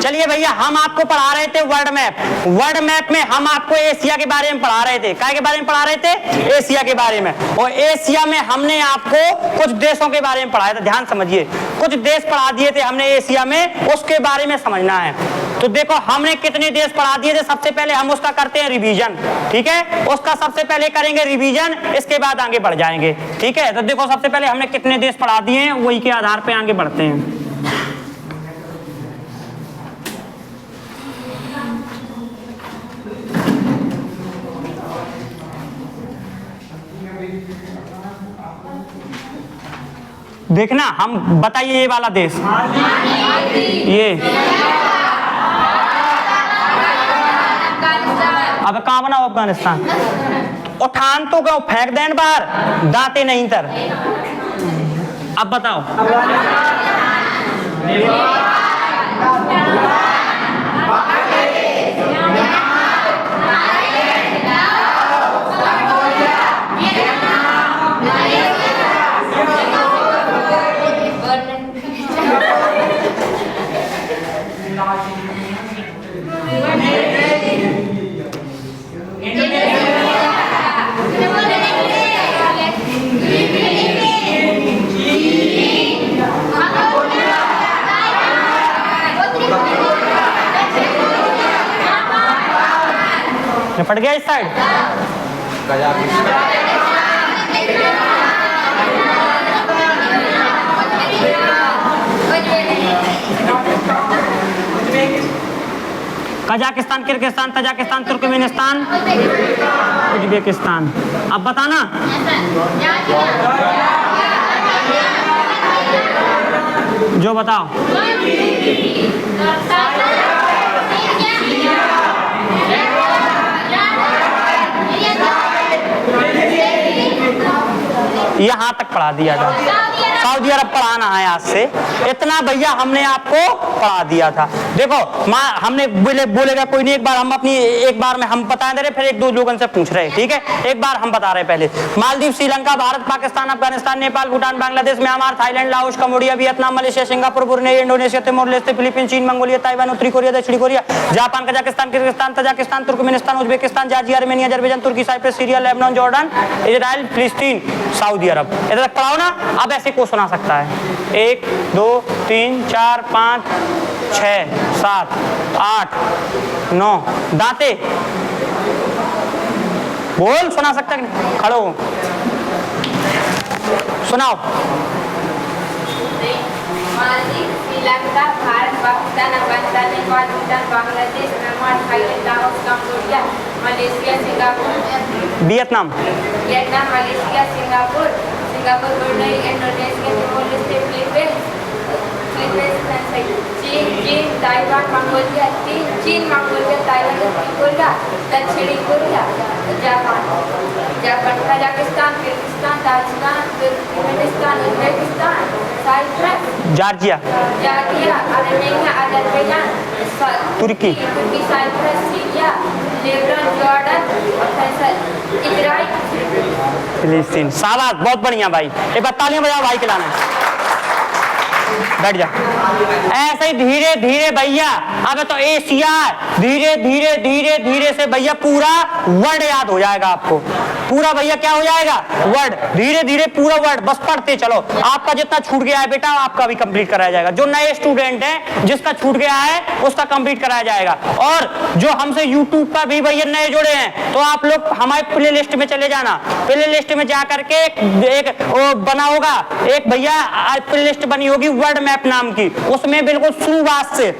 चलिए भैया, हम आपको पढ़ा रहे थे वर्ल्ड मैप। वर्ल्ड मैप में हम आपको एशिया के बारे में पढ़ा रहे थे। काय के बारे में पढ़ा रहे थे? एशिया के बारे में। और एशिया में हमने आपको कुछ देशों के बारे में पढ़ाया था। ध्यान समझिए, कुछ देश पढ़ा दिए थे हमने एशिया में, उसके बारे में समझना है। तो देखो हमने कितने देश पढ़ा दिए थे। सबसे पहले हम उसका करते हैं रिवीजन, ठीक है। उसका सबसे पहले करेंगे रिवीजन, इसके बाद आगे बढ़ जाएंगे, ठीक है। तो देखो सबसे पहले हमने कितने देश पढ़ा दिए हैं, वही के आधार पे आगे बढ़ते हैं। देखना, हम बताइए ये वाला देश, ये अब कहाँ बनाओ? अफगानिस्तान। उठान तो गो फेंक देन बाहर, दाते नहीं तर। अब बताओ निपट गया इस side. Kazakhstan, Kyrgyzstan, Tajikistan, Turkmenistan, Uzbekistan. अब बताना जो बताओ। यहाँ तक पढ़ा दिया था। सऊदी अरब पढ़ाना है आज से, इतना भैया हमने आपको पढ़ा दिया था। देखो हमने बोलेगा कोई नहीं, एक बार में हम बता दे रहे, फिर एक दो लोगों से पूछ रहे, ठीक है। एक बार हम बता रहे पहले। Maldives, Sri Lanka, Bharat, Pakistan, Afghanistan, Nepal, Bhutan, Bangladesh, Myanmar, Thailand, Laos, Cambodia, Vietnam, Malaysia, Singapore, Brunei, Indonesia, Timor Leste, Philippines, चीन, मंगोलिया, ताइवान, उत्तरी कोरिया, दक्षिणी Korea, Japan, Kazakhstan, Kyrgyzstan, Tajikistan, Turkmenistan, Uzbekistan, Georgia, Armenia, Azerbaijan, Turkey, Cyprus, Syria, Lebanon, Jordan, Israel, फिलिस्तीन, Saudi Arab. इधर तक पढ़ाओ ना। अब ऐसे क्वेश्चन आ सकता है 1 2 3 4 5 6 7 8 9 दांते बोल, सुना सकता है? खड़ो सुनाओ। Maldives, Sri Lanka, Bharat, Pakistan, Afghanistan, Nepal, Bhutan, Bangladesh, Myanmar, Thailand, Laos, Cambodia, Malaysia, Singapore, Vietnam, Malaysia, Singapore, Brunei, Indonesia, Timor Leste, Philippines, चीन, ताइवान, मंगोलिया, ताइवान, उत्तरी कोरिया, दक्षिणी Korea, Japan, Kazakhstan, Kyrgyzstan, Tajikistan, Turkmenistan, Uzbekistan, Cyprus, Georgia, Armenia, Azerbaijan, Turkey, Cyprus, Syria, Lebanon, Jordan, Israel, फिलिस्तीन। शाबाश, बहुत बढ़िया भाई। एक बार तालियां बजाओ भाई के लाने। बैठ जा। ऐसे ही धीरे धीरे भैया, अब तो एशिया, धीरे धीरे धीरे धीरे से भैया पूरा वर्ल्ड याद हो जाएगा आपको। पूरा भैया क्या हो जाएगा? वर्ड। धीरे धीरे पूरा वर्ड, बस पढ़ते चलो। आपका जितना छूट गया है बेटा, आपका भी कंप्लीट कराया जाएगा। जो नए स्टूडेंट हैं, जिसका छूट गया है उसका कंप्लीट कराया जाएगा। और जो हमसे यूट्यूब पर भी भैया नए जुड़े हैं, तो आप लोग हमारे प्ले लिस्ट में चले जाना। प्ले लिस्ट में जा करके एक बना होगा, एक भैया प्ले लिस्ट बनी होगी वर्ल्ड मैप नाम की, उसमें बिल्कुल शुरुआत से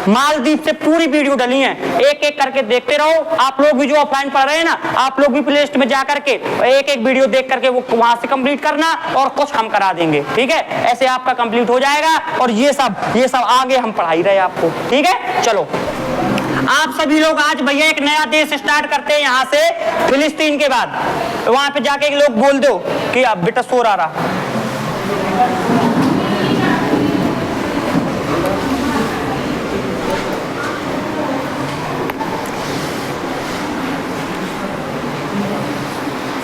मालदीव से पूरी वीडियो डली है। एक एक करके देखते रहो। आप लोग भी जो ऑफलाइन पढ़ रहे हैं ना, आप लोग भी प्ले लिस्ट में जा करके एक एक वीडियो देख करके वो वहां से कंप्लीट करना, और कुछ हम करा देंगे, ठीक है। ऐसे आपका कंप्लीट हो जाएगा। और ये सब आगे हम पढ़ा ही रहे आपको, ठीक है। चलो आप सभी लोग आज भैया एक नया देश स्टार्ट करते हैं यहाँ से, फिलिस्तीन के बाद। वहां पे जाके लोग बोल दो कि अब बेटा शोर आ रहा।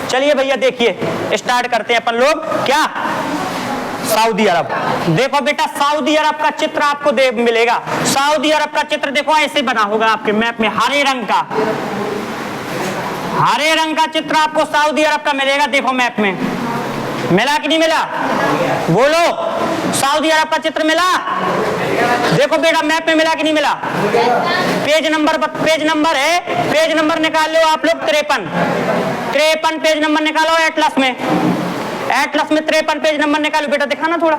चलिए भैया देखिए, स्टार्ट करते हैं अपन लोग। क्या सऊदी अरब। देखो बेटा सऊदी अरब का चित्र आपको मिलेगा। सऊदी अरब का चित्र देखो ऐसे बना होगा आपके मैप में, हरे रंग का, हरे रंग का चित्र आपको सऊदी अरब का मिलेगा। देखो मैप में मिला कि नहीं मिला, बोलो, सऊदी अरब का चित्र मिला? देखो बेटा मैप में मिला कि नहीं मिला? पेज नंबर है, पेज नंबर निकाल लो आप लोग 53 पेज नंबर निकालो एटलस में, एटलस में 53 पेज नंबर निकालो बेटा, दिखाना थोड़ा।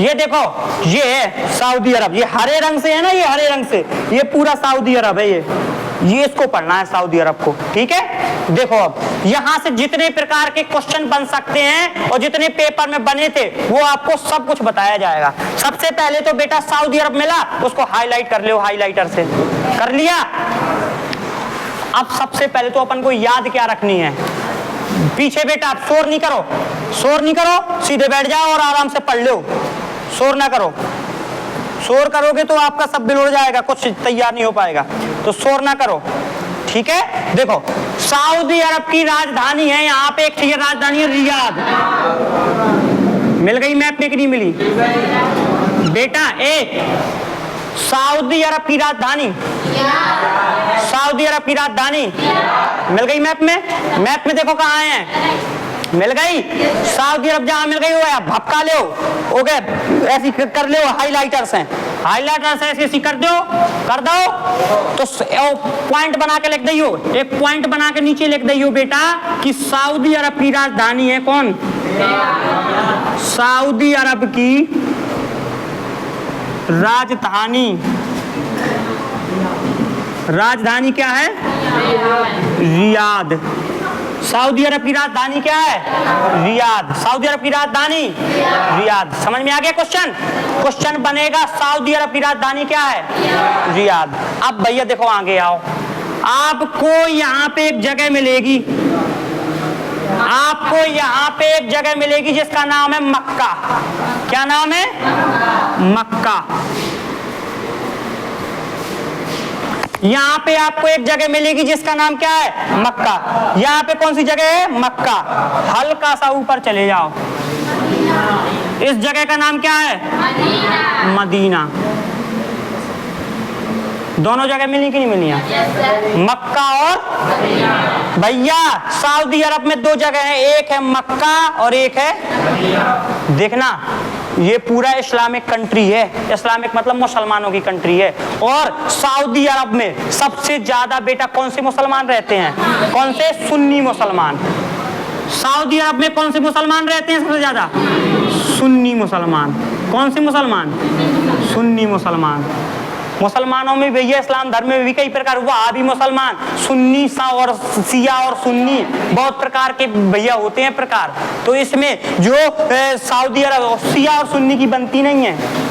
ये देखो ये है सऊदी अरब, ये हरे रंग से है ना, ये हरे रंग से, ये पूरा सऊदी अरब है। ये इसको पढ़ना है सऊदी अरब को, ठीक है। देखो अब यहां से जितने प्रकार के क्वेश्चन बन सकते हैं और जितने पेपर में बने थे वो आपको सब कुछ बताया जाएगा। सबसे पहले तो बेटा सऊदी अरब मिला, उसको हाईलाइट कर लो, हाईलाइटर से कर लिया। अब सबसे पहले तो अपन को याद क्या रखनी है, पीछे बेटा आप शोर नहीं करो, शोर नहीं करो, सीधे बैठ जाओ और आराम से पढ़ लो, शोर ना करो। शोर करोगे तो आपका सब बिगड़ जाएगा, कुछ तैयार नहीं हो पाएगा, तो शोर ना करो, ठीक है। देखो सऊदी अरब की राजधानी है, यहाँ पे एक राजधानी है रियाद, मिल गई मैप में कि नहीं मिली बेटा? एक सऊदी अरब की राजधानी, सऊदी अरब की राजधानी मिल गई मैप में? मैप में देखो कहाँ है, मिल गई। सऊदी अरब जहां मिल गई हो आप भपका लो, ओके, ऐसी कर लो, हाईलाइटर से, हाईलाइटर से ऐसी कर दो, कर दो तो पॉइंट बना के लिख दियो, एक पॉइंट बना के नीचे लिख दियो बेटा कि सऊदी अरब की राजधानी है कौन? सऊदी अरब की राजधानी, राजधानी क्या है? रियाद। सऊदी अरब की राजधानी क्या है? रियाद। सऊदी अरब की राजधानी रियाद। समझ में आ गया क्वेश्चन? क्वेश्चन बनेगा सऊदी अरब की राजधानी क्या है? रियाद। अब भैया देखो आगे आओ, आपको यहाँ पे एक जगह मिलेगी, आपको यहाँ पे एक जगह मिलेगी जिसका नाम है मक्का। क्या नाम है? मक्का। यहाँ पे आपको एक जगह मिलेगी जिसका नाम क्या है? मक्का। यहाँ पे कौन सी जगह है? मक्का। हल्का सा ऊपर चले जाओ, इस जगह का नाम क्या है? मदीना। मदीना। दोनों जगह मिली कि नहीं मिली? मक्का और भैया सऊदी अरब में दो जगह है, एक है मक्का और एक है, देखना ये पूरा इस्लामिक कंट्री है, इस्लामिक मतलब मुसलमानों की कंट्री है। और सऊदी अरब में सबसे ज्यादा बेटा कौन से मुसलमान रहते हैं? कौन से? सुन्नी मुसलमान। सऊदी अरब में कौन से मुसलमान रहते हैं सबसे ज्यादा? सुन्नी मुसलमान। कौन से मुसलमान? सुन्नी मुसलमान। मुसलमानों में भैया इस्लाम धर्म में भी कई प्रकार, वहाबी मुसलमान, सुन्नी सा और शिया और सुन्नी, बहुत प्रकार के भैया होते हैं प्रकार। तो इसमें जो सऊदी अरब शिया और सुन्नी की बनती नहीं है।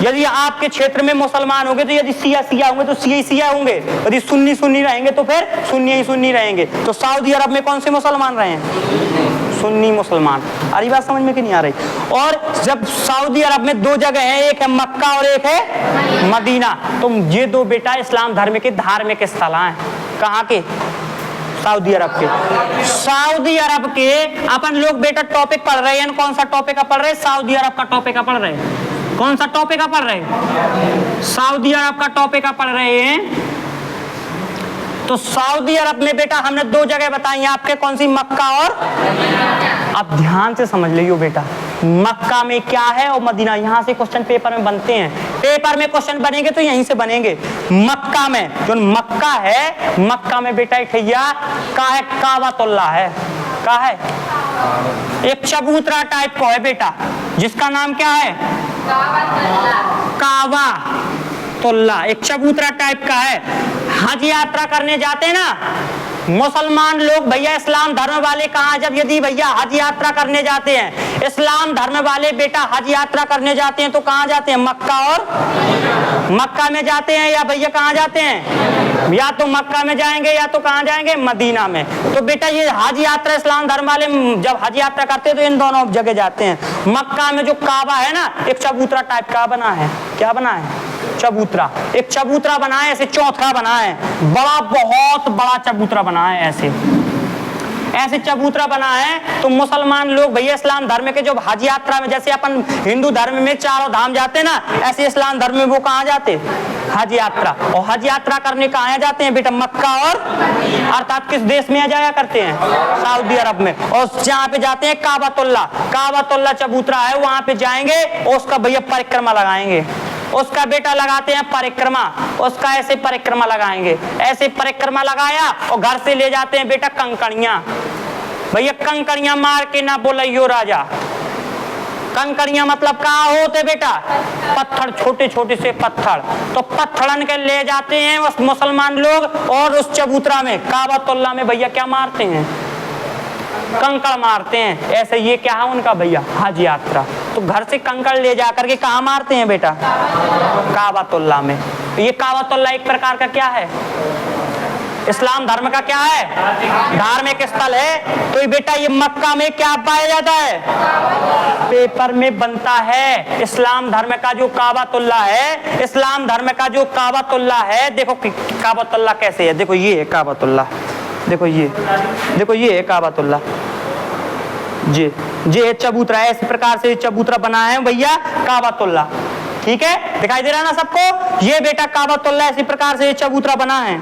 यदि आपके क्षेत्र में मुसलमान होंगे तो यदि शिया शिया होंगे तो शिया ही शिया होंगे, यदि सुन्नी सुन्नी रहेंगे तो फिर सुन्नी ही सुन्नी रहेंगे। तो सऊदी अरब में कौन से मुसलमान रहे हैं? सुन्नी मुसलमान। अरे बात समझ में कि नहीं आ रही? और जब सऊदी अरब में दो जगह है, एक है मक्का और एक है मदीना, तो ये दो बेटा इस्लाम धर्म के धार्मिक स्थल हैं। कहाँ के? सऊदी अरब के। सऊदी अरब के अपन लोग बेटा टॉपिक पढ़ रहे हैं, कौन सा टॉपिक का पढ़ रहे हैं? सऊदी अरब का टॉपिक का पढ़ रहे हैं। कौन सा टॉपिक का पढ़ रहे हैं? सऊदी अरब का टॉपिक का पढ़ रहे हैं। तो सऊदी अरब में बेटा हमने दो जगह बताई आपके, कौन सी? मक्का और, अब ध्यान से समझ लियो बेटा, मक्का में क्या है और मदीना। यहां से क्वेश्चन पेपर में बनते हैं, पेपर में क्वेश्चन बनेंगे तो यहीं से बनेंगे। मक्का में जो मक्का है, मक्का में बेटा एक भैया का है काबातुल्लाह है, का है एक चबूतरा टाइप को है बेटा, जिसका नाम क्या है? काबातुल्लाह। एक चबूतरा टाइप का है। हज यात्रा करने जाते हैं ना मुसलमान लोग भैया, इस्लाम धर्म वाले कहाँ, जब यदि भैया हज यात्रा करने जाते हैं, इस्लाम धर्म वाले बेटा हज यात्रा करने जाते हैं तो कहाँ जाते हैं? मक्का और, मक्का में जाते हैं या भैया कहाँ जाते हैं? या तो मक्का में जाएंगे या तो कहाँ जाएंगे? मदीना में। तो बेटा ये हज यात्रा इस्लाम धर्म वाले जब हज यात्रा करते हैं तो इन दोनों जगह जाते हैं। मक्का में जो काबा है ना, एक चबूतरा टाइप का बना है। क्या बना है? चबूतरा। एक चबूतरा बना है, ऐसे चौथरा बना है, बड़ा, बहुत बड़ा चबूतरा बना है ऐसे। ऐसे चबूतरा बना है। तो मुसलमान लोग भैया इस्लाम धर्म के जो हज यात्रा में, जैसे अपन हिंदू धर्म में चारों धाम जाते ना, ऐसे इस्लाम धर्म में वो कहाँ जाते? हज यात्रा। और हज यात्रा करने कहाँ जाते हैं बेटा? मक्का और अर्थात किस देश में जाया करते हैं? सऊदी अरब में। और जहाँ पे जाते हैं काबतुल्ला, काबतुल्ला चबूतरा है, वहां पे जाएंगे और उसका भैया परिक्रमा लगाएंगे। उसका बेटा लगाते हैं परिक्रमा, उसका ऐसे परिक्रमा लगाएंगे, ऐसे परिक्रमा लगाया और घर से ले जाते हैं बेटा कंकड़ियां। भैया कंकड़ियां मार के ना बोलियो राजा। कंकड़ियां मतलब कहाँ होते बेटा? पत्थर, छोटे छोटे से पत्थर। तो पत्थरन के ले जाते हैं उस मुसलमान लोग और उस चबूतरा में, काबतुल्ला में भैया क्या मारते हैं? कंकड़ मारते हैं। ऐसे ये क्या है उनका भैया? हज यात्रा। तो घर से कंकड़ ले जाकर के कहाँ मारते हैं बेटा? काबतुल्ला में। तो ये काबतुल्ला एक प्रकार का क्या है? इस्लाम धर्म का क्या है? धार्मिक स्थल है। तो ये बेटा ये मक्का में क्या पाया जाता है? पेपर में बनता है। इस्लाम धर्म का जो काबतुल्ला है, इस्लाम धर्म का जो काबतुल्ला है, देखो काबतुल्ला कैसे है। देखो ये है काबतुल्ला, देखो ये है काबतुल्ला, ये चबूतरा है। इस प्रकार से चबूतरा बना है भैया काबतुल्ला। ठीक है, दिखाई दे रहा है ना सबको? ये बेटा काबतुल्ला इसी प्रकार से ये चबूतरा बना है।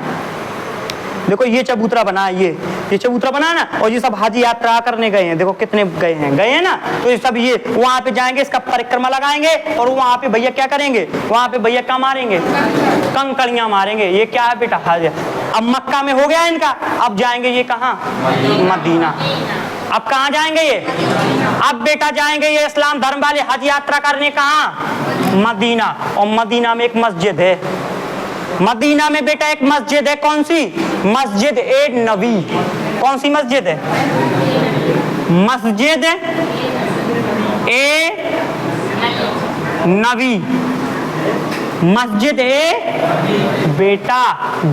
देखो ये चबूतरा बना है, ये चबूतरा बना है ना। और ये सब हज यात्रा करने गए हैं, देखो कितने गए हैं ना। तो ये सब ये वहां पे जाएंगे, इसका परिक्रमा लगाएंगे और वहां पे भैया क्या करेंगे? वहां पे भैया क्या मारेंगे? कंकड़ियां मारेंगे। ये क्या है बेटा? हज। अब मक्का में हो गया इनका, अब जाएंगे ये कहाँ? मदीना। अब कहाँ जाएंगे ये? अब बेटा जाएंगे ये इस्लाम धर्म वाले हज यात्रा करने कहाँ? मदीना। और मदीना में एक मस्जिद है, मदीना में बेटा एक मस्जिद है। कौन सी? मस्जिद ए नबी। कौन सी मस्जिद है? मस्जिद ए नबी। मस्जिद ए बेटा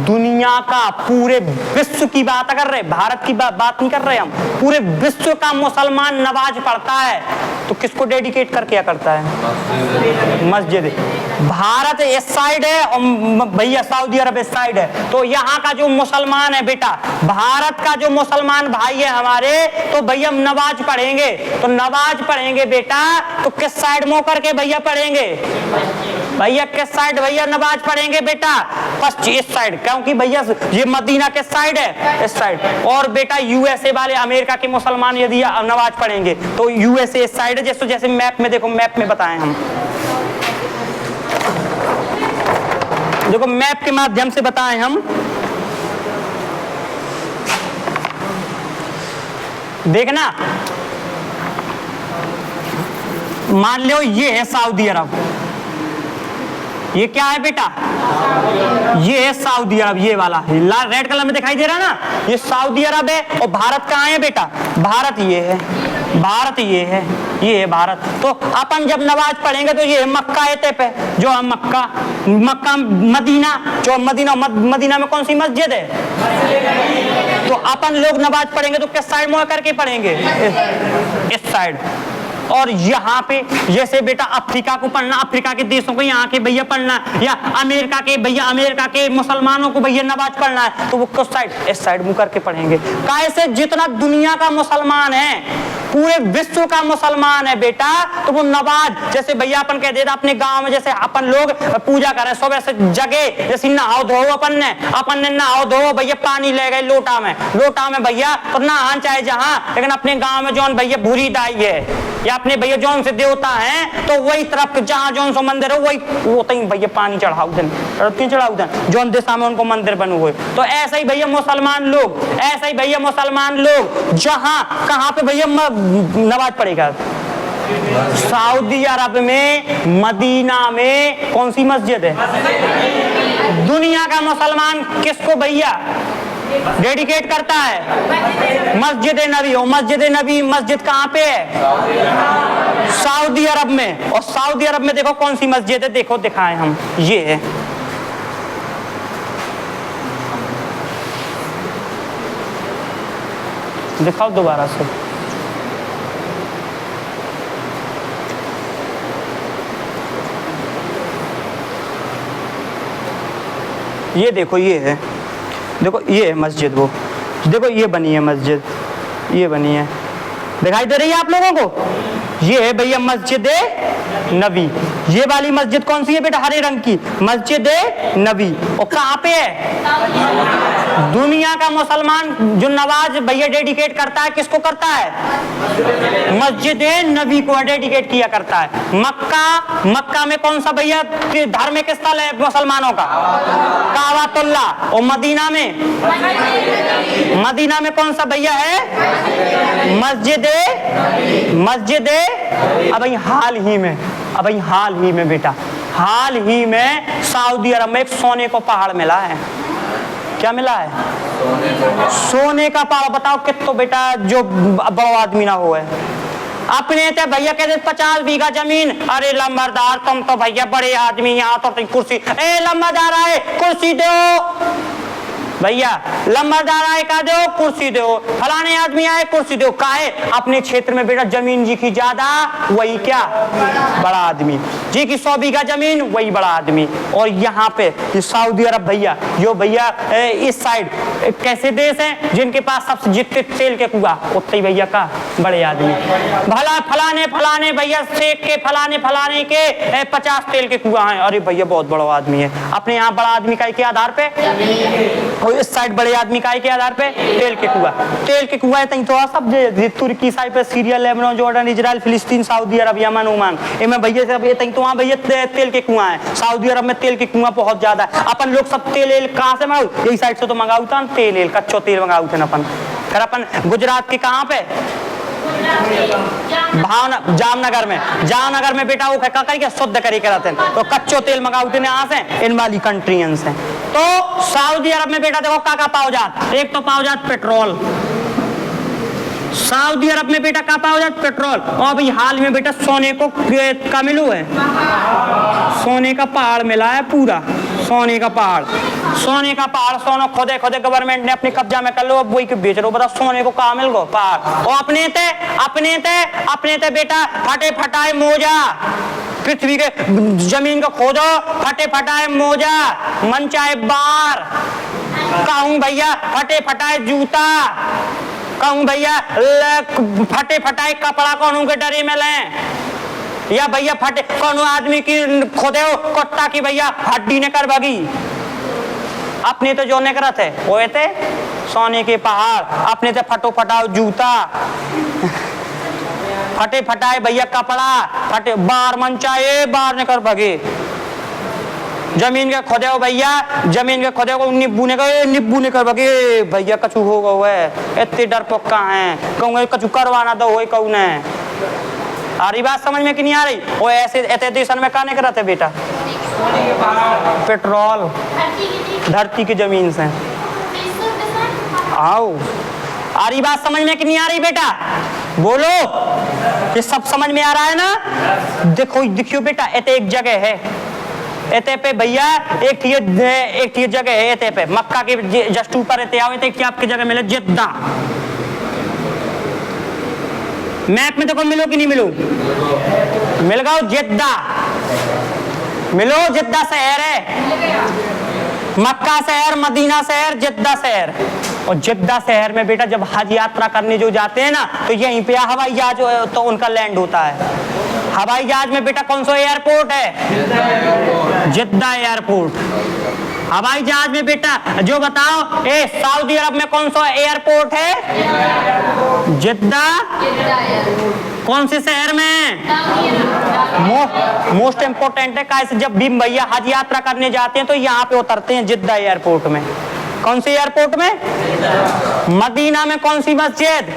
दुनिया का, पूरे विश्व की बात कर रहे, भारत की बात नहीं कर रहे हम, पूरे विश्व का मुसलमान नमाज पढ़ता है तो किसको डेडिकेट कर क्या करता है? मस्जिद। भारत इस साइड है और भैया सऊदी अरब इस साइड है। तो यहाँ का जो मुसलमान है बेटा, भारत का जो मुसलमान भाई है हमारे, तो भैया नमाज पढ़ेंगे। तो नमाज पढ़ेंगे बेटा तो किस साइड मुंह करके भैया पढ़ेंगे? भैया किस साइड भैया नमाज पढ़ेंगे बेटा? पश्चिम, इस साइड। क्योंकि भैया ये मदीना किस साइड है? इस साइड। और बेटा यूएसए वाले, अमेरिका के मुसलमान यदि नमाज पढ़ेंगे तो यूएसए इस साइड है। जैसे मैप में देखो, मैप में बताएं हम, देखो मैप के माध्यम से बताएं हम। देखना, मान लो ये है सऊदी अरब। ये क्या है बेटा? ये है सऊदी अरब, ये वाला लाल रेड कलर में दिखाई दे रहा है ना, ये सऊदी अरब है। और भारत कहाँ है बेटा? भारत ये है, भारत ये है, ये है भारत। तो अपन जब नमाज पढ़ेंगे तो ये है मक्का है पे, जो हम मक्का मदीना, जो मदीना में कौन सी मस्जिद है? तो अपन लोग नमाज पढ़ेंगे तो किस साइड मुंह करके पढ़ेंगे? इस साइड। और यहाँ पे जैसे बेटा अफ्रीका को पढ़ना, अफ्रीका के देशों को यहाँ के भैया पढ़ना, या अमेरिका के भैया, अमेरिका के मुसलमानों को भैया नमाज पढ़ना है तो वो किस साइड? इस साइड मुंह करके पढ़ेंगे। कैसे? जितना दुनिया का मुसलमान है, पूरे विश्व का मुसलमान है बेटा, तो वो नमाज, जैसे भैया अपन कह देता अपने गांव में, जैसे अपन लोग पूजा करें सुबह से जगे, जैसे नहाओ धो, अपन ने नहाओ धो भैया, पानी ले गए लोटा में भैया, तो नहान चाहे जहाँ, लेकिन अपने गांव में जौन भैया भूरी दाई है या अपने भैया जौन से देवता हैं, तो वही तरफ जहाँ जौन सो मंदिर है वही वो तई भैया पानी चढ़ाऊ देन, जौन दिशा में उनको मंदिर बने हुए। तो ऐसा ही भैया मुसलमान लोग जहाँ कहाँ पे भैया नमाज पढ़ेगा? सऊदी अरब में मदीना में कौन सी मस्जिद है? दुनिया का मुसलमान किसको भैया डेडिकेट करता है? मस्जिद नबी। और मस्जिद नबी मस्जिद कहाँ पे है? सऊदी अरब में। और सऊदी अरब में देखो कौन सी मस्जिद है, देखो दिखाएं हम, ये है, दिखाओ दोबारा से। ये देखो, ये है, देखो ये है मस्जिद, वो देखो ये बनी है मस्जिद, ये बनी है, दिखाई दे रही है आप लोगों को? ये है भैया मस्जिद नबी। ये वाली मस्जिद कौन सी है बेटा? हरे रंग की मस्जिद नबी। और कहाँ पे है? दुनिया का मुसलमान जो नमाज भैया डेडिकेट करता है, किसको करता है? मस्जिद नबी को डेडिकेट किया करता है। मक्का में कौन सा भैया धार्मिक स्थल है मुसलमानों का? काबातुल्ला। और मदीना में कौन सा भैया है? मस्जिद अब हाल ही में बेटा, हाल ही में सऊदी अरब में एक सोने को पहाड़ मिला है। क्या मिला है? सोने का पहाड़। बताओ कितो बेटा जो बड़ो आदमी ना हो है। अपने तो भैया कहते 50 बीघा जमीन। अरे लंबरदार तुम तो भैया बड़े आदमी, यहाँ तो कुर्सी, ए लंबरदार आए कुर्सी दो भैया, लंबरदार आए का दो कुर्सी दो, फलाने आदमी आए कुर्सी दो। काहे? अपने क्षेत्र में बेटा जमीन जी की ज्यादा, वही क्या बड़ा आदमी। जी की 100 बीघा जमीन, वही बड़ा आदमी। और यहाँ पे सऊदी अरब भैया, जो भैया इस साइड कैसे देश हैं जिनके पास सबसे जितने तेल के कुआ उतने भैया का बड़े आदमी। भला फलाने भैया शेख के फलाने के 50 तेल के कुआ हैं। अरे भैया बहुत बड़ा आदमी है। अपने यहाँ बड़ा आदमी का के आधार पे, इस साइड बड़े आदमी का के आधार पे तेल के कुआ है। तो सब तुर्की साइड पे सीरिया, लेबनान, जॉर्डन, इजराइल, फिलिस्तीन, सऊदी अरब, यमन, ओमान, इनमें भैया सब तो वहाँ भैया तेल के कुआं है। सऊदी अरब में तेल के कुआं बहुत ज्यादा है। अपन लोग सब तेल कहाँ से मंगाऊ? यही साइड से तो मंगाऊ था तेल, कच्चो तेल मंगाऊ थे अपन। फिर अपन गुजरात के कहाँ पे? जामनगर में बेटा वो करके शुद्ध करी कराते हैं, तो कच्चो तेल मंगाते हैं से इन वाली कंट्रियन से। तो सऊदी अरब में बेटा देखो का पाओ जात, एक तो पाओ जात पेट्रोल। सऊदी अरब में बेटा का पाओ जात पेट्रोल। और अभी हाल में बेटा सोने को का मिलू है, सोने का पहाड़ मिला है पूरा, सोने का पहाड़ सोनो खोदे गवर्नमेंट ने अपने कब्जा में कर लो, अब वही के बेच लो। बताओ सोने को कहाँ मिल गो पहाड़। और अपने ते बेटा फटे फटाए मोजा, पृथ्वी के जमीन को खोदो, फटे फटाए मोजा, मनचाए बार, कहूँ भैया फटे फटाए जूता, कहूँ भैया फटे फटाए कपड़ा कौन के डरे में लें, या भैया फटे कौन आदमी की खोदे हो कुत्ता की भैया हड्डी ने कर भागी। अपने तो जो करत है वो थे सोने के पहाड़, अपने तो फटो फटाओ जूता, फटे फटाए भैया कपड़ा, फटे बार मनचाए बार ने कर भागे। जमीन के खोदे हो भैया, जमीन के खोदे को निब्बू ने कर भागे भैया कछु हो गए, इतने डर पक्का है कहूँगा कछु करवाना दो हो कहूँ ने। आ रही बात समझ में कि नहीं आ रही? वो ऐसे ऐसे देशन में कहने करते बेटा पेट्रोल धरती की जमीन से। आओ आ रही बात समझ में कि नहीं आ रही बेटा? बोलो ये सब समझ में आ रहा है ना? देखियो बेटा ऐसे एक जगह है, एते पे भैया एक जगह है एते पे मक्का के जस्ट ऊपर एते आओ एते क्या आपकी जगह मिले जिद्दा। मैप में देखो मिलो कि नहीं मिलो? मिल गया जिद्दा, मिलो जिद्दा शहर है, मक्का शहर, मदीना शहर, जिद्दा शहर। और जिद्दा शहर में बेटा जब हज यात्रा करने जो जाते हैं ना तो यहीं पे हवाई जहाज तो उनका लैंड होता है। हवाई जहाज में बेटा कौन सा एयरपोर्ट है? जिद्दा एयरपोर्ट। हवाई जहाज में बेटा जो बताओ सऊदी अरब में कौन सा एयरपोर्ट है? जिद्दा। कौन से शहर में? मोस्ट इम्पोर्टेंट है। कैसे जब भी भैया हज यात्रा करने जाते हैं तो यहाँ पे उतरते हैं जिद्दा एयरपोर्ट में। कौन से एयरपोर्ट में? मदीना में कौन सी मस्जिद?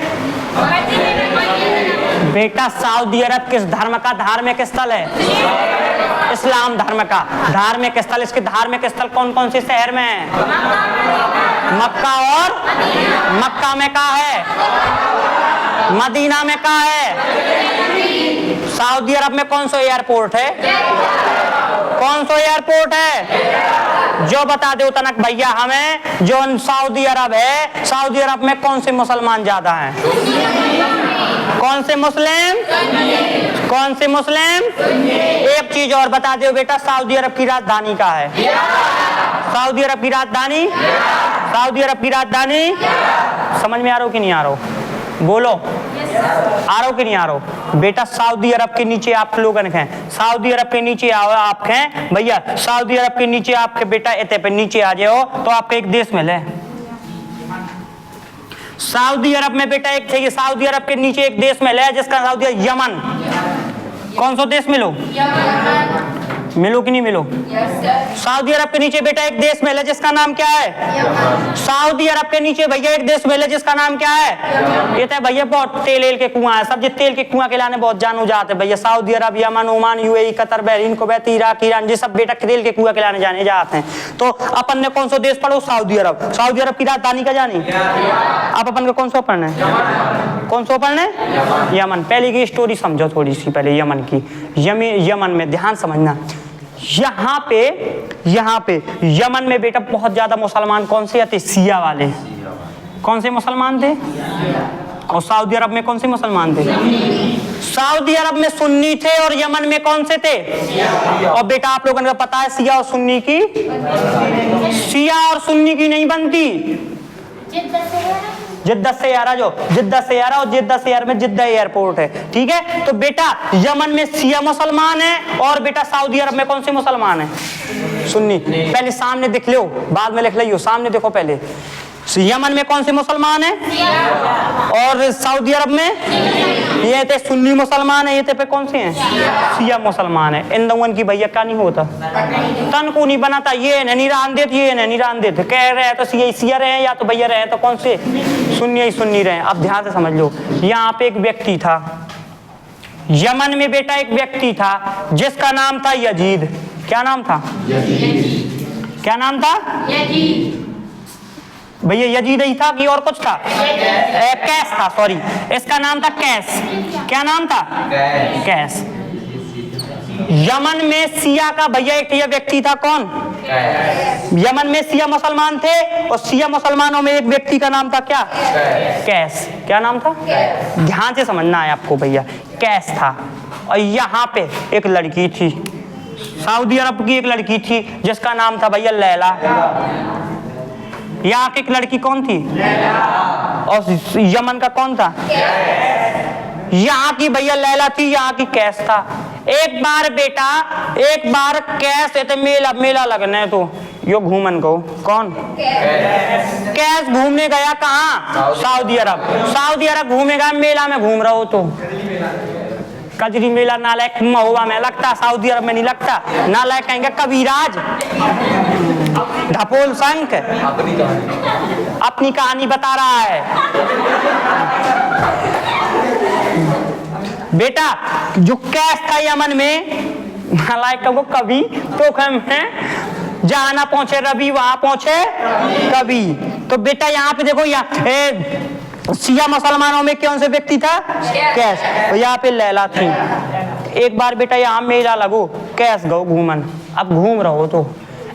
बेटा सऊदी अरब किस धर्म का धार्मिक स्थल है? इस्लाम धर्म का धार्मिक स्थल। इसके धार्मिक स्थल कौन कौन से शहर में है? मक्का और मक्का में कहाँ है? मदीना में कहाँ है? सऊदी अरब में कौन सा एयरपोर्ट है? कौन सा एयरपोर्ट है? जो बता दो तनक भैया हमें जो सऊदी अरब है, सऊदी अरब में कौन से मुसलमान ज्यादा हैं? कौन से मुस्लिम? कौन से मुस्लिम? एक चीज और बता दो बेटा, सऊदी अरब की राजधानी कहाँ है? सऊदी अरब की राजधानी समझ में आ रहा हो कि नहीं आ रहा हो? बोलो यस सर। आ रहा कि नहीं आ रहा? बेटा सऊदी अरब के नीचे आप लोग हैं, सऊदी अरब के नीचे आप हैं भैया, सऊदी अरब के नीचे आपके बेटा इतने पे नीचे आ जाओ तो आपके एक देश में ले। सऊदी अरब में बेटा एक चाहिए, सऊदी अरब के नीचे एक देश में ले जिसका सऊदी यमन। कौन सा देश मिलो? मिलो कि नहीं मिलो? सऊदी अरब के नीचे बेटा एक देश में ले जिसका नाम क्या है? सऊदी अरब के नीचे भैया एक देश में ले जिसका नाम क्या है? ये तो भैया बहुत तेल के कुआं है, सब तेल के कुआं के लाने बहुत जानू जाते भैया। सऊदी अरब, Yemen, Oman, UAE, Qatar, Bahrain, Kuwait, Iraq, Iran, ये सब बेटा तेल के कुआं के लाने जाने जाते हैं। तो अपन ने कौन सा देश पढ़ो? सऊदी अरब। सऊदी अरब की राजधानी का जानी? आप अपन को कौन सा पढ़ना है? कौन सा पढ़ना है? यमन। पहले की स्टोरी समझो थोड़ी सी पहले यमन की। यमन में ध्यान समझना, यहाँ पे यमन में बेटा बहुत ज्यादा मुसलमान कौन से थे? शिया वाले। कौन से मुसलमान थे? और सऊदी अरब में कौन से मुसलमान थे? सऊदी अरब में सुन्नी थे और यमन में कौन से थे? और बेटा आप लोगों को पता है शिया और सुन्नी की, शिया और सुन्नी की नहीं बनती। जिद्दा से यारा, जो जिद्दा से यारा और जिद्दा से यार में जिद्दा एयरपोर्ट है, ठीक है। तो बेटा यमन में शिया मुसलमान है और बेटा सऊदी अरब में कौन से मुसलमान है? सुन्नी। पहले सामने देख लो, बाद में लिख लियो, सामने देखो पहले। यमन में कौन से मुसलमान है और सऊदी अरब में ये थे सुन्नी मुसलमान है, ये थे पे कौन से हैं? शिया मुसलमान है। इन दोनों की भैया क्या नहीं होता, तन को नहीं बनाता। ये नहीं रान देते, ये नहीं रान देते, कह रहे तो शिया रहे या तो भैया रहे तो कौन से? सुन्नी ही सुन्नी रहे। अब ध्यान से समझ लो, यहाँ पे एक व्यक्ति था यमन में बेटा, एक व्यक्ति था जिसका नाम था यजीद। क्या नाम था? क्या नाम था भैया? यजीद ही था कि और कुछ था? कैस था, सॉरी, इसका नाम था कैस। क्या नाम था? कैस। यमन में शिया का भैया एक व्यक्ति था, कौन? यमन में शिया मुसलमान थे और शिया मुसलमानों में एक व्यक्ति का नाम था क्या? कैस। क्या नाम था? ध्यान से समझना है आपको भैया। कैस था और यहाँ पे एक लड़की थी, सऊदी अरब की एक लड़की थी जिसका नाम था भैया लैला। यहाँ की एक लड़की कौन थी? और यमन का कौन था? यहाँ की भैया लैला थी, यहाँ की कैस था। एक बार बेटा, एक बार कैस तो मेला लगने तो यो घूमन को कौन? कैस घूमने गया कहाँ? सऊदी अरब। सऊदी अरब घूमेगा, मेला में घूम रहा हो तो कजरी मेला नालायक महुआ में लगता, सऊदी अरब में नहीं लगता। नालायक कहेंगे कबीराज, ढपोल संख, अपनी कहानी बता रहा है बेटा। जो कैस था यमन में, नालायक को कभी तो है, जहां ना पहुंचे रवि वहां पहुंचे कभी। तो बेटा यहाँ पे देखो, यहाँ शिया मुसलमानों में कौन से व्यक्ति था? कैस। तो यहाँ पे लैला थी। एक बार बेटा यहाँ मेला लगो, कैस गो घूमन। अब घूम रहो तो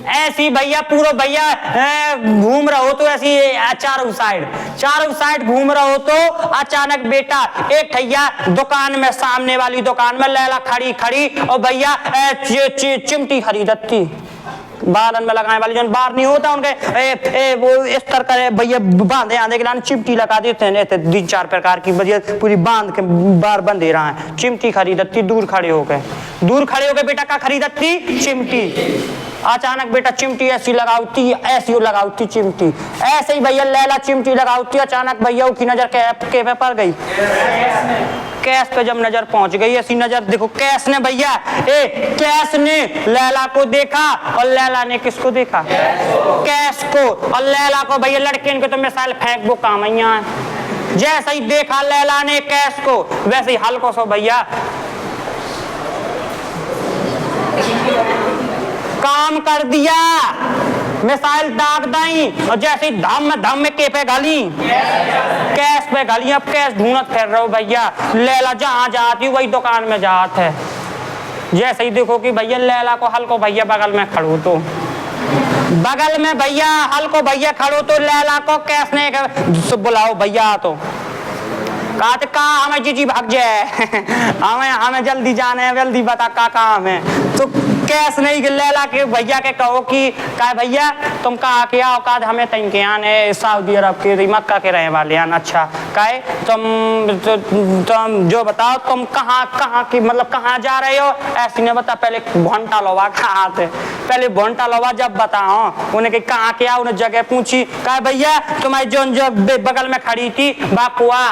ऐसी भैया पूरा भैया घूम रहो तो ऐसी चारों साइड घूम रहो तो अचानक बेटा एक भैया दुकान में, सामने वाली दुकान में लैला खड़ी और भैया चिमटी खरीदती, बालन में लगाने वाली, जो बार नहीं होता उनके वो इस तरह का भैया बांधे आंधे के लाने चिमटी लगा देते हैं, 3-4 प्रकार की भैया पूरी बांध के बार बंधे रहा है। चिमटी खरीदती दूर खड़े होके बेटा का खरीदती चिमटी। अचानक बेटा चिमटी ऐसी लगाउती चिमटी, ऐसे ही भैया लैला चिमटी लगाउती। अचानक भैया की नजर के पे पड़ गई, कैस पे जब नजर पहुंच गई, ऐसी नजर देखो, कैस ने भैया कैस ने लैला को देखा और लैला ने किसको देखा? कैस को। और लैला को भैया लड़के को तो मिसाइल फेंक वो काम है। जैसे ही देखा लैला ने कैस को, वैसे ही हल्को सो भैया काम कर दिया, मिसाइल दाग दाई और जैसे धम के पे गाली, कैस पे गाली। अब कैस ढूंढत फिर रहे हो भैया, लैला जहाँ जाती वही दुकान में जात है। जैसे ही देखो कि भैया लैला को हल्को भैया बगल में खड़ो तो लैला को कैस ने बुलाओ भैया, तो कहा हमें जी भाग जाए, हमें जल्दी जाना है, जल्दी बता का काम है। तो कैस नहीं कि लैला के भैया के कहो कि का भैया तुम कहा के औकात हमें तन के आन है सऊदी अरब के मक्का के रहे वाले आन। अच्छा काहे तुम जो बताओ तुम कहाँ की मतलब कहाँ जा रहे हो ऐसी ने बता। पहले घंटा लोवा कहाँ थे पहले घंटा लोवा जब बताओ उन्हें कि कहाँ के आओ उन्हें जगह पूछी कहा भैया तुम्हारी जो बगल में खड़ी थी बाकुआ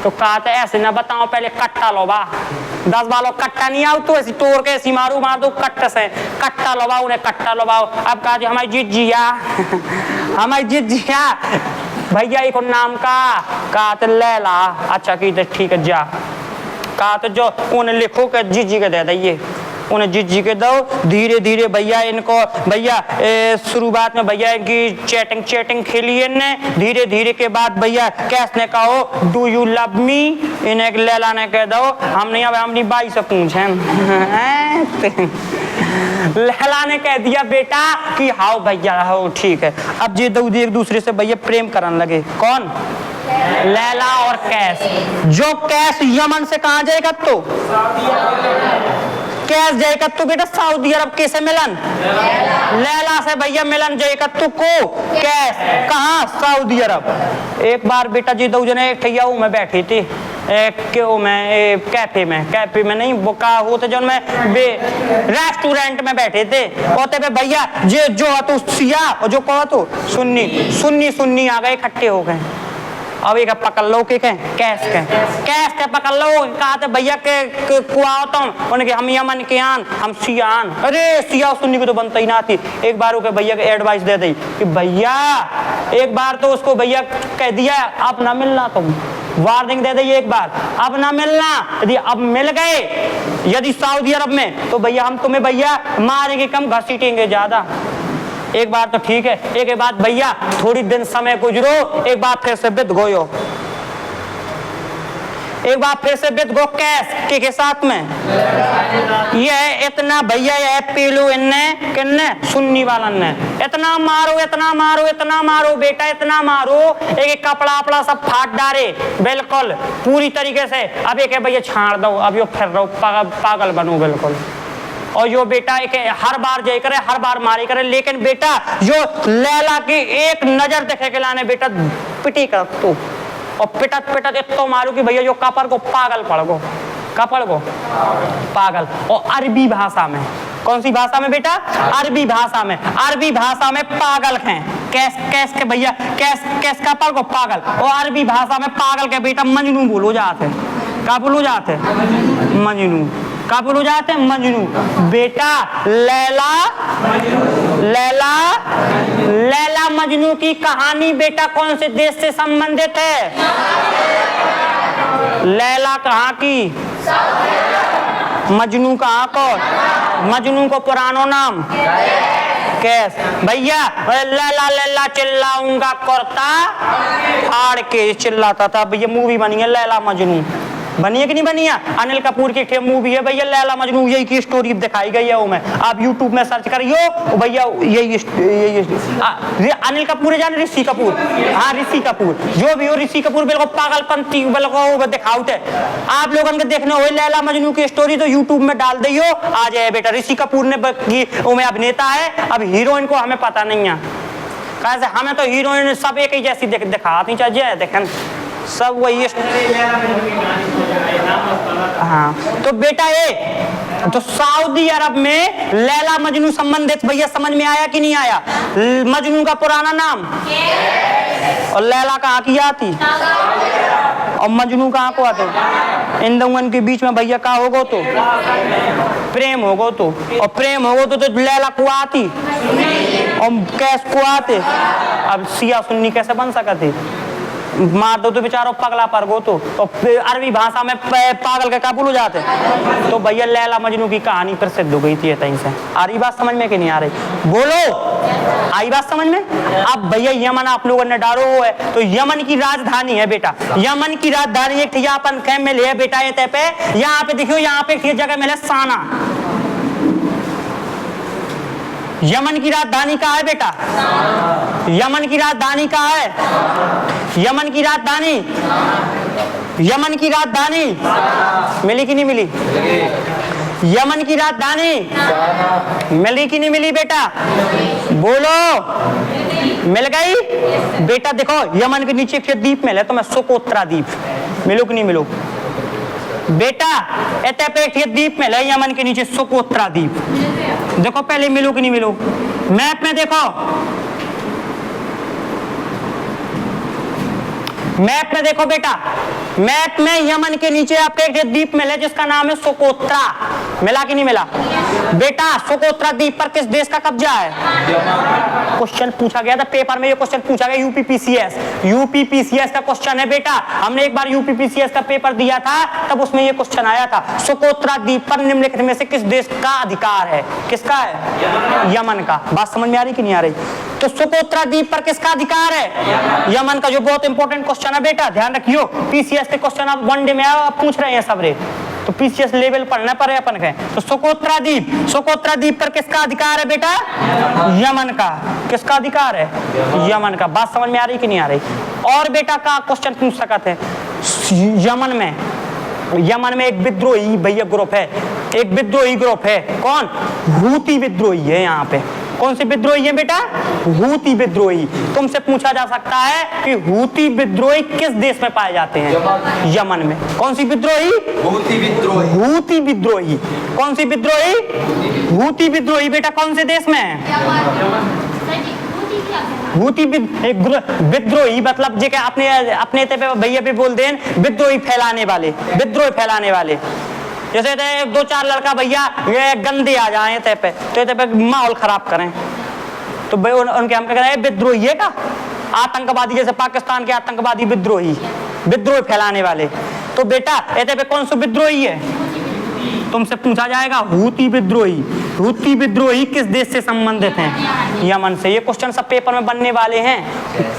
तो कहा था ऐसे ना बताओ पहले कट्टा लोबा 10 बालों कट्टा नहीं आओ तो ऐसी तोड़ के ऐसी मार दो कट्टा से कट्टा लोबाओ उन्हें कट्टा लोबाओ। अब कहा हमारी जिज्जिया हमारी जिज्जिया भैया एक नाम का कहा तो लैला। अच्छा की ठीक है जा कहा तो जो उन्हें लिखो के जीजी के दे दिए उन्हें जीजी के दो। धीरे धीरे भैया इनको भैया शुरुआत में भैया इनकी चैटिंग खेली इनने। धीरे धीरे के बाद भैया कैसने कहो डू यू लव मी इन्हें लैला ने कह दो हम नहीं अब अपनी बाई से पूछे लैला ने कह दिया बेटा कि हाओ भैया हाओ ठीक है। अब ये दो एक दूसरे से भैया प्रेम करने लगे। कौन लैला और कैस। जो कैस यमन से कहाँ जाएगा तो कैस जाएगा तो बेटा सऊदी अरब कैसे मिलन लैला से भैया मिलन जाएगा तो को कैस कहाँ सऊदी अरब। एक बार बेटा जी दो जने ठैयाऊ में बैठी थी क्यों मैं कैफे में नहीं बुका होते जो मैं रेस्टोरेंट में बैठे थे होते पे भैया जो तो सिया और जो कहो तो सुन्नी आ गए इकट्ठे हो गए। अब एक पकड़ लो के कैस के पकड़ लो कहा था भैया के कुआओ तुम उनके हम यमन के आन हम सियान। अरे सिया सुन्नी को तो बनता ही ना थी। एक बार वो भैया के एडवाइस दे दी कि भैया एक बार तो उसको भैया कह दिया अब ना मिलना तुम वार्निंग दे दी एक बार अब ना मिलना। यदि अब मिल गए यदि सऊदी अरब में तो भैया हम तुम्हें भैया मारेंगे कम घसीटेंगे ज्यादा। एक बार तो ठीक है एक बात भैया थोड़ी दिन समय गुजरो एक बार फिर से बित गोयो एक बार फिर से बित गो कैस के साथ में ये इतना भैया ये पीलू इनने किन्ने सुन्नी वाला ने इतना मारो बेटा इतना मारो एक कपड़ा अपड़ा सब फाट डारे बिल्कुल पूरी तरीके से। अब एक भैया छाड़ दो अब यो फिर रहो पागल बनो बिल्कुल। और यो बेटा एक हर बार जय करे हर बार मारी करे लेकिन बेटा जो लैला की एक नजर देखे के लाने बेटा पिटी कर तू और पिटत इतना मारू कि भैया जो कपर को पागल पड़ गो कपड़ को पागल। और अरबी भाषा में कौन सी भाषा में बेटा अरबी भाषा में पागल हैं कैस के भैया कैस कपर को पागल और अरबी भाषा में पागल के बेटा मजनू बोलो जाते क्या बोलो जाते मजनू का बोलो जाते हैं मजनू। बेटा लैला मजनू की कहानी बेटा कौन से देश से संबंधित है लैला कहाँ की मजनू कहाँ को मजनू को पुरानो नाम कैस। भैया लैला चिल्लाऊंगा करता फाड़ के चिल्लाता था भैया मूवी बनी है लैला मजनू बनी है कि नहीं बनी है। अनिल कपूर की मूवी है भैया लैला मजनू यही की स्टोरी दिखाई गई है वो में आप यूट्यूब में सर्च करियो भैया यही अनिल कपूर है जान ऋषि कपूर हाँ ऋषि कपूर जो भी हो ऋषि कपूर बिल्कुल पागलपंती बिल्कुल दिखाते आप लोगों के देखने हो लैला मजनू की स्टोरी तो यूट्यूब में डाल दियो आ जाए बेटा। ऋषि कपूर ने वो में अभिनेता है अब हीरोइन को हमें पता नहीं है कैसे हमें तो हीरोइन सब एक ही जैसी दिखाती चाहिए देखें सब वही हाँ। तो बेटा ये तो सऊदी अरब में लैला मजनू संबंधित भैया समझ में आया कि नहीं आया। मजनू का पुराना नाम और लैला कहाँ की आती और मजनू कहाँ को आते इन दोनों के बीच में भैया का होगो तो प्रेम होगो तो और प्रेम होगो तो लैला को आती और कैस को आते। अब सिया सुन्नी कैसे बन सकते मार दो तो बेचारो पगला पर गो तो अरबी भाषा में पागल के का बोलो जाते तो भैया लैला मजनू की कहानी प्रसिद्ध हो गई थी तहीं से। आ रही बात समझ में कि नहीं आ रही बोलो आई बात समझ में। अब भैया यमन आप लोगों ने डालो है तो यमन की राजधानी है बेटा यमन की राजधानी एक यापन कैम में है बेटा ये पे यहाँ पे देखियो यहाँ पे एक जगह मिले साना यमन की राजधानी कहाँ है बेटा यमन की राजधानी कहाँ है यमन की राजधानी मिली कि नहीं मिली यमन की राजधानी मिली कि नहीं मिली बेटा? बोलो, मिल गई बेटा। देखो यमन के नीचे एक द्वीप मिला तो मैं सोकोत्रा द्वीप, मिलो कि नहीं मिलो बेटा? एते पे एक द्वीप मिला यमन के नीचे सोकोत्रा द्वीप, देखो पहले मिलो कि नहीं मिलो? मैप में देखो, मैप में देखो बेटा, मैप में यमन के नीचे आपके एक द्वीप मिला जिसका नाम है सोकोत्रा, मिला कि नहीं मिला बेटा? सोकोत्रा द्वीप पर किस देश का कब्जा है? क्वेश्चन पूछा गया था पेपर में, ये क्वेश्चन पूछा गया यूपीपीसीएस, यूपीपीसीएस का क्वेश्चन है बेटा। हमने एक बार यूपीपीसीएस का पेपर दिया था तब उसमें ये क्वेश्चन आया था, सोकोत्रा द्वीप पर निम्नलिखित में से किस देश का अधिकार है? किसका है? यमन का। बात समझ में आ रही कि नहीं आ रही? तो सोकोत्रा द्वीप पर किसका अधिकार है? यमन का, जो बहुत इंपॉर्टेंट क्वेश्चन है बेटा, ध्यान रखियो। पीसीएस के क्वेश्चन आप वनडे में पूछ रहे हैं सब रे, तो पीसीएस लेवल पढ़ना पड़े अपन के। तो सोकोत्रा द्वीप, सोकोत्रा द्वीप पर किसका अधिकार है बेटा? यमन का। किसका अधिकार है? यमन का। बात समझ में आ रही कि नहीं आ रही? और बेटा का क्वेश्चन पूछ सकते हैं, यमन में एक विद्रोही भैया ग्रुप है, एक विद्रोही ग्रुप है, कौन? हूती विद्रोही है यहाँ पे। कौन से विद्रोही है बेटा? हूती विद्रोही। तुमसे पूछा जा सकता है कि हूती विद्रोही किस देश में पाए जाते हैं? यमन में। कौन सी विद्रोही? हूती विद्रोही। हूती विद्रोही। कौन सी विद्रोही? हूती विद्रोही बेटा कौन से देश में है? हूती विद्रोही मतलब जे अपने भैया भी बोल दें विद्रोही फैलाने वाले, विद्रोह फैलाने वाले। जैसे दो चार लड़का भैया ये गंदे आ जाए ते पे, तो ते पे माहौल खराब करें, तो भाई उनके हम क्या करें? विद्रोही है का? आतंकवादी, जैसे पाकिस्तान के आतंकवादी विद्रोही, विद्रोह फैलाने वाले। तो बेटा ऐसे पे कौन सा विद्रोही है? तुमसे पूछा जाएगा हूती विद्रोही। हूती विद्रोही किस देश से संबंधित हैं? यमन से। ये क्वेश्चन सब पेपर में बनने वाले हैं।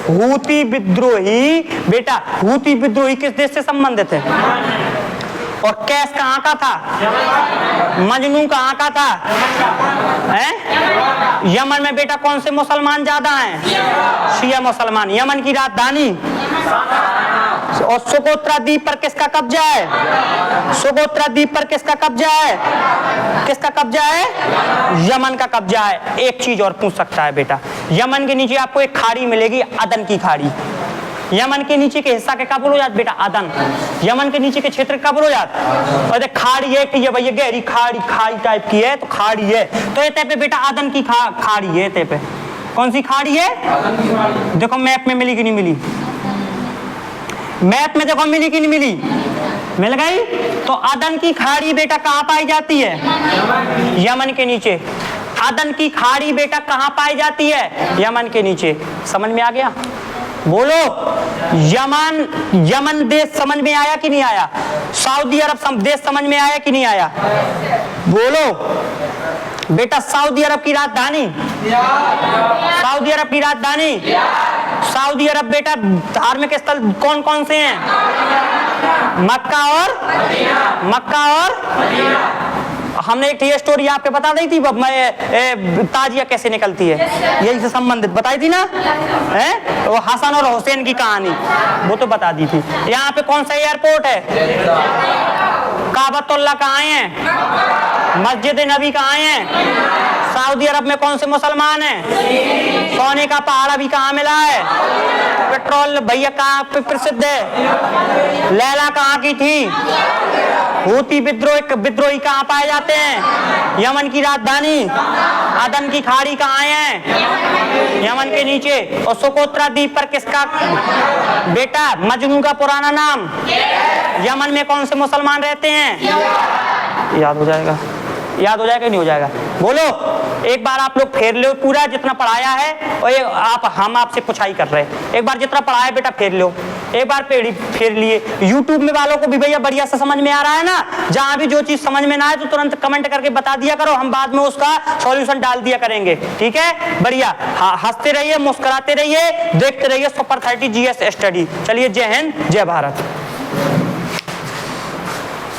हूती विद्रोही बेटा, हूती विद्रोही किस देश से संबंधित है? और कैस कहाँ का था? मजनू कहाँ का था? हैं? यमन में बेटा कौन से मुसलमान ज्यादा हैं? शिया मुसलमान। यमन की राजधानी और सोकोत्रा द्वीप पर किसका कब्जा है? सोकोत्रा द्वीप पर किसका कब्जा है? किसका कब्जा है? यमन का कब्जा है। एक चीज और पूछ सकता है बेटा, यमन के नीचे आपको एक खाड़ी मिलेगी, अदन की खाड़ी। यमन के नीचे के हिस्सा के क्या बोलो जात बेटा? अदन। यमन के नीचे के क्षेत्र का बोलो जात? और खाड़ी है कि भैया गहरी खाड़ी, खाड़ी टाइप की है तो खाड़ी है, तो ये पे बेटा अदन की खाड़ी है। ते पे कौन सी खाड़ी है? देखो मैप में मिली कि नहीं मिली? मैप में देखो मिली कि नहीं मिली? मिल गई। तो अदन की खाड़ी बेटा कहाँ पाई जाती है? यमन के नीचे। अदन की खाड़ी बेटा कहाँ पाई जाती है? यमन के नीचे। समझ में आ गया? बोलो, यमन देश समझ में आया कि नहीं आया? सऊदी अरब देश समझ में आया कि नहीं आया? बोलो बेटा, सऊदी अरब की राजधानी, सऊदी अरब की राजधानी, सऊदी अरब बेटा धार्मिक स्थल कौन कौन से हैं? मक्का और हमने एक ये स्टोरी आपके बता दी थी, ताजिया कैसे निकलती है, यही से संबंधित बताई थी ना, है वो हसन और हुसैन की कहानी, वो तो बता दी थी। यहाँ पे कौन सा एयरपोर्ट है? काबतुल्लाह कहाँ है? मस्जिद नबी कहाँ है? सऊदी अरब में कौन से मुसलमान हैं? सोने का पहाड़ अभी कहाँ मिला है? पेट्रोल भैया कहाँ पे प्रसिद्ध है? लैला कहाँ की थी? हूती विद्रोही कहाँ पाए जाते हैं? यमन की राजधानी। अदन की खाड़ी कहाँ है? यमन के नीचे। और सोकोत्रा द्वीप पर किसका बेटा? मजनू का पुराना नाम। यमन में कौन से मुसलमान रहते हैं? याद हो जाएगा? याद हो जाएगा नहीं हो जाएगा? बोलो, एक बार आप लोग फेर लो पूरा जितना पढ़ाया है, और हम आपसे पुछाई कर रहे हैं। एक बार जितना पढ़ाया बेटा फेर लो, एक बार फेर लिए। यूट्यूब में वालों को भी भैया बढ़िया से समझ में आ रहा है ना? जहां भी जो चीज समझ में ना आए तो तुरंत कमेंट करके बता दिया करो, हम बाद में उसका सॉल्यूशन डाल दिया करेंगे। ठीक है, बढ़िया। हंसते रहिए, मुस्कुराते रहिए, देखते रहिए सुपर 30 GS स्टडी। चलिए, जय हिंद, जय भारत।